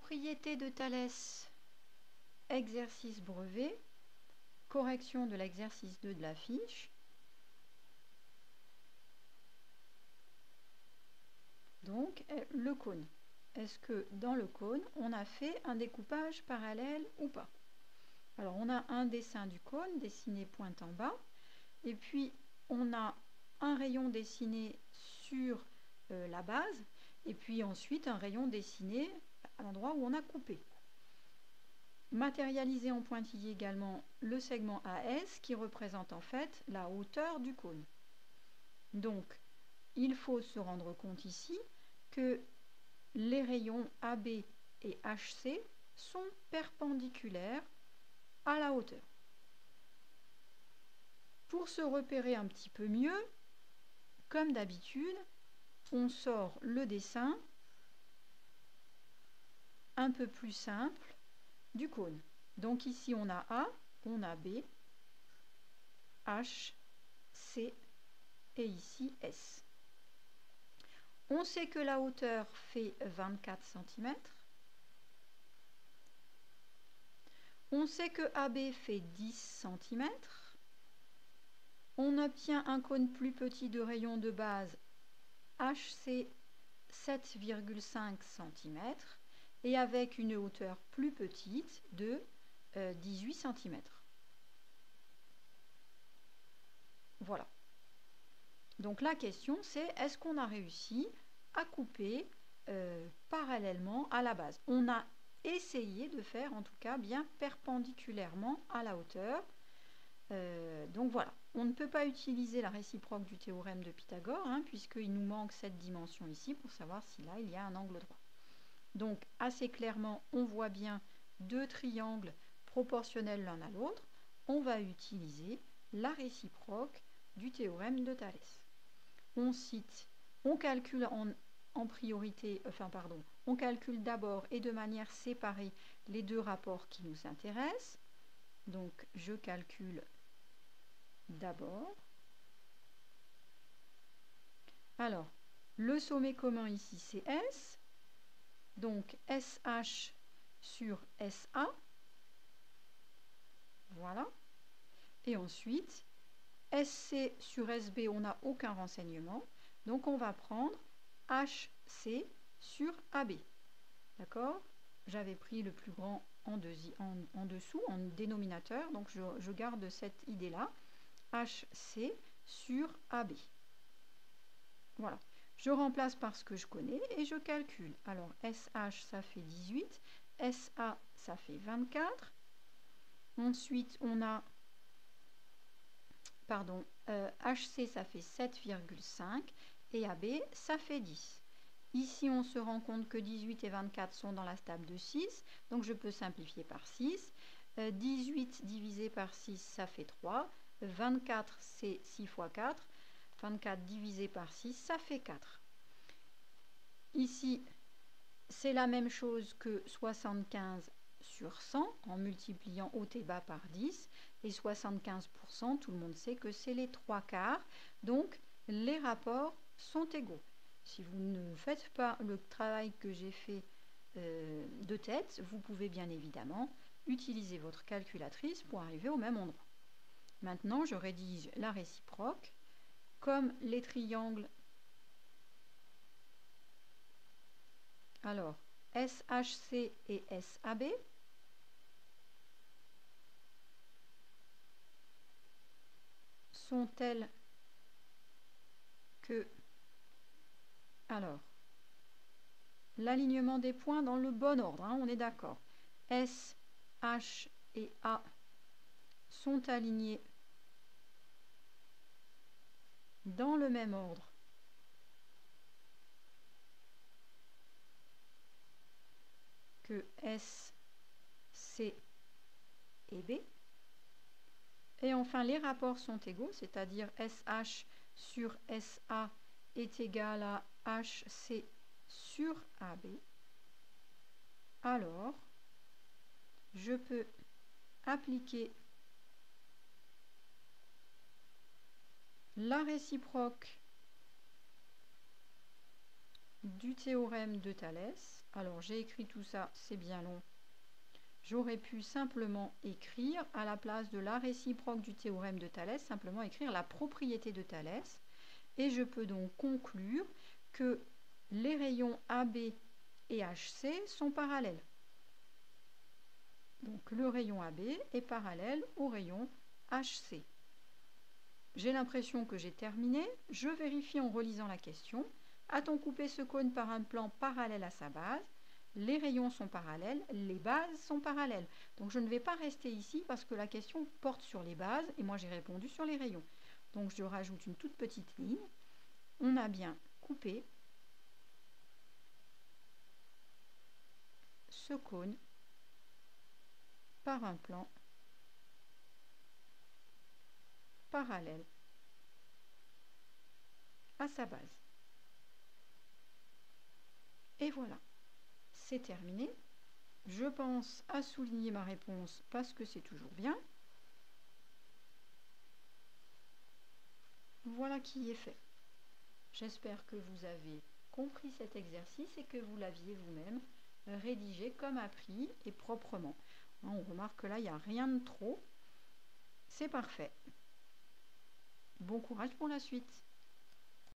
propriétés de Thalès, exercice brevet, correction de l'exercice 2 de la fiche. Donc, le cône. Est-ce que dans le cône, on a fait un découpage parallèle ou pas? Alors, on a un dessin du cône dessiné pointe en bas, et puis on a un rayon dessiné sur la base, et puis ensuite un rayon dessiné à l'endroit où on a coupé. Matérialiser en pointillé également le segment AS qui représente en fait la hauteur du cône. Donc, il faut se rendre compte ici que les rayons AB et HC sont perpendiculaires à la hauteur. Pour se repérer un petit peu mieux, comme d'habitude, on sort le dessin un peu plus simple du cône. Donc ici on a A, on a B, H, C et ici S. On sait que la hauteur fait 24 cm. On sait que AB fait 10 cm. On obtient un cône plus petit de rayon de base HC 7,5 cm et avec une hauteur plus petite de 18 cm. Voilà. Donc la question c'est est-ce qu'on a réussi à couper parallèlement à la base? On a essayé de faire en tout cas bien perpendiculairement à la hauteur. Donc voilà, on ne peut pas utiliser la réciproque du théorème de Pythagore puisqu'il nous manque cette dimension ici pour savoir si là il y a un angle droit. Donc assez clairement on voit bien deux triangles proportionnels l'un à l'autre. On va utiliser la réciproque du théorème de Thalès. On calcule en priorité, on calcule d'abord et de manière séparée les deux rapports qui nous intéressent. Donc je calcule d'abord. Alors, le sommet commun ici c'est S. Donc SH sur SA. Voilà. Et ensuite, SC sur SB, on n'a aucun renseignement. Donc on va prendre HC sur AB. D'accord? J'avais pris le plus grand en dessous, en dénominateur. Donc je garde cette idée-là. HC sur AB. Voilà. Je remplace par ce que je connais et je calcule. Alors SH, ça fait 18. SA, ça fait 24. Ensuite, on a... Pardon, HC, ça fait 7,5. Et AB, ça fait 10. Ici, on se rend compte que 18 et 24 sont dans la table de 6. Donc, je peux simplifier par 6. 18 divisé par 6, ça fait 3. 24, c'est 6 fois 4. 24 divisé par 6, ça fait 4. Ici, c'est la même chose que 75 sur 100 en multipliant haut et bas par 10. Et 75%, tout le monde sait que c'est les 3/4. Donc, les rapports sont égaux. Si vous ne faites pas le travail que j'ai fait de tête, vous pouvez bien évidemment utiliser votre calculatrice pour arriver au même endroit. Maintenant, je rédige la réciproque. Comme les triangles, alors SHC et SAB, sont tels que, alors, l'alignement des points dans le bon ordre, on est d'accord. S, H et A sont alignés dans le même ordre que S, C et B. Et enfin, les rapports sont égaux, c'est-à-dire SH sur SA est égal à HC sur AB. Alors, je peux appliquer la réciproque du théorème de Thalès. Alors j'ai écrit tout ça, c'est bien long. J'aurais pu simplement écrire, à la place de la réciproque du théorème de Thalès, simplement écrire la propriété de Thalès. Et je peux donc conclure que les rayons AB et HC sont parallèles. Donc le rayon AB est parallèle au rayon HC. J'ai l'impression que j'ai terminé. Je vérifie en relisant la question. A-t-on coupé ce cône par un plan parallèle à sa base? Les rayons sont parallèles, les bases sont parallèles. Donc je ne vais pas rester ici parce que la question porte sur les bases et moi j'ai répondu sur les rayons. Donc je rajoute une toute petite ligne. On a bien coupé ce cône par un plan parallèle à sa base. Et voilà, c'est terminé. Je pense à souligner ma réponse parce que c'est toujours bien. Voilà qui est fait. J'espère que vous avez compris cet exercice et que vous l'aviez vous-même rédigé comme appris et proprement. On remarque que là, il n'y a rien de trop. C'est parfait. Bon courage pour la suite.